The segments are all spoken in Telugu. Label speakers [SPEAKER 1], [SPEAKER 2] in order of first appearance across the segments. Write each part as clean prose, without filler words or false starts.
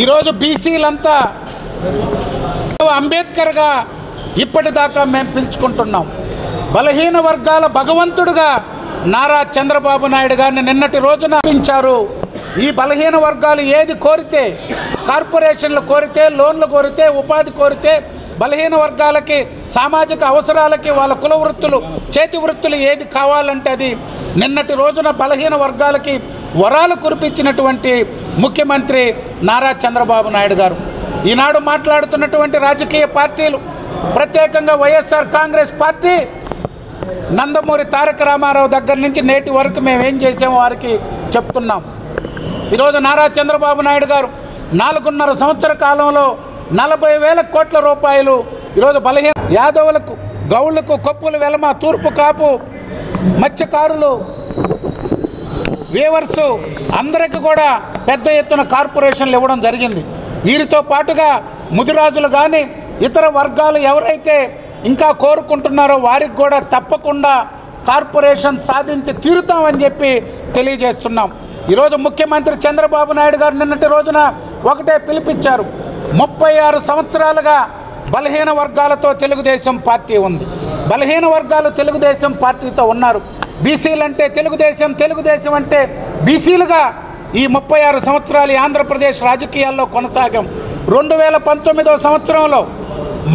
[SPEAKER 1] ఈరోజు బీసీలంతా అంబేద్కర్గా ఇప్పటిదాకా మేము పిలుచుకుంటున్నాం. బలహీన వర్గాల భగవంతుడుగా నారా చంద్రబాబు నాయుడు గారిని నిన్నటి రోజున పిలిచారు. ఈ బలహీన వర్గాలు ఏది కోరితే, కార్పొరేషన్లు కోరితే, లోన్లు కోరితే, ఉపాధి కోరితే, బలహీన వర్గాలకి సామాజిక అవసరాలకి వాళ్ళ కుల వృత్తులు, చేతి వృత్తులు ఏది కావాలంటే అది నిన్నటి రోజున బలహీన వర్గాలకి వరాలు కురిపించినటువంటి ముఖ్యమంత్రి నారా చంద్రబాబు నాయుడు గారు. ఈనాడు మాట్లాడుతున్నటువంటి రాజకీయ పార్టీలు, ప్రత్యేకంగా వైఎస్ఆర్ కాంగ్రెస్ పార్టీ నందమూరి తారక రామారావు దగ్గర నుంచి నేటి వరకు మేము ఏం చేసామో వారికి చెప్తున్నాం. ఈరోజు నారా చంద్రబాబు నాయుడు గారు 4.5 సంవత్సర కాలంలో 40,000 కోట్ల రూపాయలు ఈరోజు బలహీన యాదవులకు, గౌళ్లకు, కొప్పుల వెలమ, తూర్పు కాపు, మత్స్యకారులు, వీవర్సు అందరికీ కూడా పెద్ద ఎత్తున కార్పొరేషన్లు ఇవ్వడం జరిగింది. వీరితో పాటుగా ముదిరాజులు కానీ ఇతర వర్గాలు ఎవరైతే ఇంకా కోరుకుంటున్నారో వారికి కూడా తప్పకుండా కార్పొరేషన్ సాధించి తీరుతామని చెప్పి తెలియజేస్తున్నాం. ఈరోజు ముఖ్యమంత్రి చంద్రబాబు నాయుడు గారు నిన్నటి రోజున ఒకటే పిలిపించారు. 36 సంవత్సరాలుగా బలహీన వర్గాలతో తెలుగుదేశం పార్టీ ఉంది. బలహీన వర్గాలు తెలుగుదేశం పార్టీతో ఉన్నారు. బీసీలంటే తెలుగుదేశం అంటే బీసీలుగా ఈ 36 సంవత్సరాలు ఆంధ్రప్రదేశ్ రాజకీయాల్లో కొనసాగాం. 2019వ సంవత్సరంలో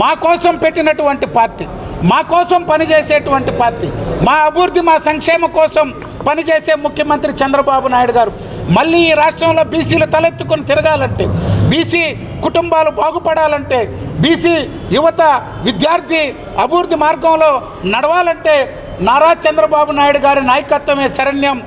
[SPEAKER 1] మా కోసం పెట్టినటువంటి పార్టీ, మా కోసం పనిచేసేటువంటి పార్టీ, మా అభివృద్ధి, మా సంక్షేమం కోసం పనిచేసే ముఖ్యమంత్రి చంద్రబాబు నాయుడు గారు మళ్ళీ ఈ రాష్ట్రంలో బీసీలు తలెత్తుకొని తిరగాలంటే, బీసీ కుటుంబాలు బాగుపడాలంటే, బీసీ యువత, విద్యార్థి అభివృద్ధి మార్గంలో నడవాలంటే నారా చంద్రబాబు నాయుడు గారి నాయకత్వమే శరణ్యం.